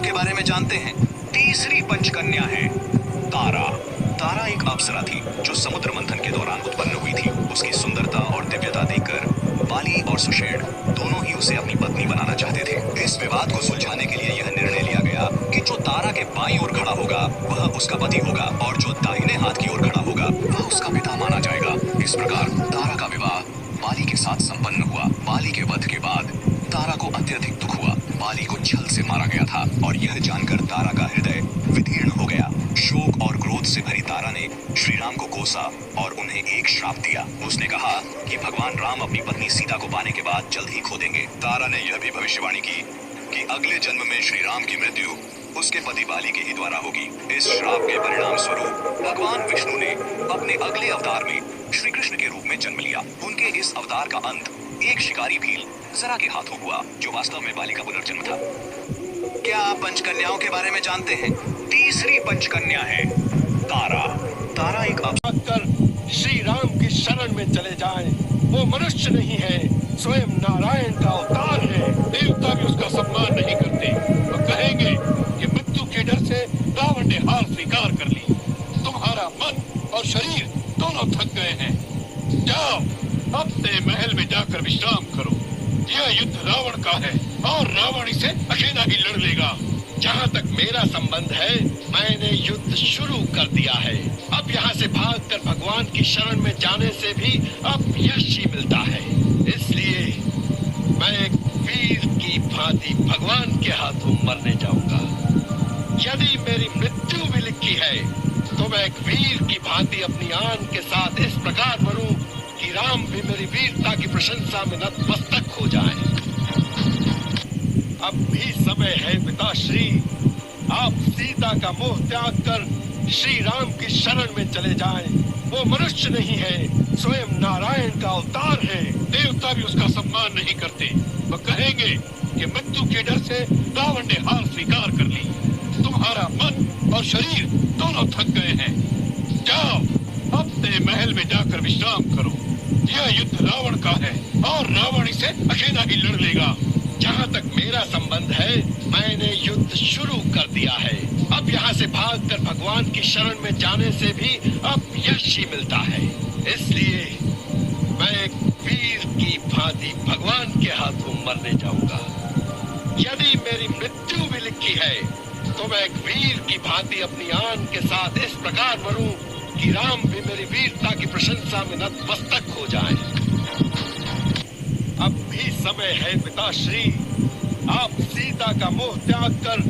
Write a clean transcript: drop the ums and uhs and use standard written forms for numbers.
के बारे में जानते हैं। तीसरी पंचकन्या है तारा। तारा एक अप्सरा थी जो समुद्र मंथन के दौरान उत्पन्न हुई थी। उसकी सुंदरता और दिव्यता देखकर बाली और सुषेण दोनों ही उसे अपनी पत्नी बनाना चाहते थे। इस विवाद को सुलझाने के लिए यह निर्णय लिया गया कि जो तारा के बाईं ओर खड़ा होगा वह उसका पति होगा और जो दाहिने हाथ की ओर खड़ा होगा वह उसका पिता माना जाएगा। इस प्रकार तारा का विवाह बाली के साथ संपन्न हुआ। बाली के वध के बाद तारा को अत्यधिक दुख हुआ। बाली को छल से मारा गया था और यह जानकर तारा का हृदय विदीर्ण हो गया। शोक और क्रोध से भरी तारा ने श्री राम को कोसा और उन्हें एक श्राप दिया। उसने कहा कि भगवान राम अपनी पत्नी सीता को पाने के बाद जल्द ही खो देंगे। तारा ने यह भी भविष्यवाणी की कि अगले जन्म में श्री राम की मृत्यु उसके पति बाली के ही द्वारा होगी। इस श्राप के परिणाम स्वरूप भगवान विष्णु ने अपने अगले अवतार में श्री कृष्ण के रूप में जन्म लिया। उनके इस अवतार का अंत एक शिकारी भील जरा के हाथों हुआ, जो वास्तव में बाली का पुनर्जन्म था। क्या आप पंचकन्याओं के बारे में जानते हैं? तीसरी पंचकन्या है तारा। तारा एक कर श्री राम की शरण में चले जाएं। वो मनुष्य नहीं है, स्वयं नारायण का अवतार है। देवता भी उसका सम्मान नहीं करते। वो कहेंगे कि मृत्यु के डर से रावण ने हार स्वीकार कर ली। तुम्हारा मन और शरीर दोनों थक गए हैं। जाओ अपने महल में जाकर विश्राम करो। यह युद्ध रावण का है और रावण इसे अकेला ही लड़ लेगा। जहाँ तक मेरा संबंध है, मैंने युद्ध शुरू कर दिया है। अब यहाँ से भागकर भगवान की शरण में जाने से भी अब यश ही मिलता है। इसलिए मैं एक वीर की भांति भगवान के हाथों मरने जाऊंगा। यदि मेरी मृत्यु भी लिखी है तो मैं एक वीर की भांति अपनी आन के साथ इस प्रकार मरूं कि राम भी मेरी वीरता की प्रशंसा में नतमस्तक हो जाए। अब भी समय है पिताश्री, आप सीता का मोह त्याग कर श्री राम की शरण में चले जाएं। वो मनुष्य नहीं है, स्वयं नारायण का अवतार है। देवता भी उसका सम्मान नहीं करते। वो कहेंगे कि मृत्यु के डर से रावण ने हार स्वीकार कर ली। तुम्हारा मन और शरीर दोनों थक गए हैं। जाओ अपने महल में जाकर विश्राम करो। यह युद्ध रावण का है और रावण इसे अकेला ही लड़ लेगा। जहाँ तक मेरा संबंध है, मैंने युद्ध शुरू कर दिया है। अब यहाँ से भागकर भगवान की शरण में जाने से भी अब यश ही मिलता है। इसलिए मैं एक वीर की भांति भगवान के हाथों मरने जाऊंगा। यदि मेरी मृत्यु भी लिखी है तो मैं एक वीर की भांति अपनी आन के साथ इस प्रकार मरूं कि राम भी मेरी वीरता की प्रशंसा में नतमस्तक हो जाए। अब भी समय है पिताश्री, आप सीता का मोह त्याग कर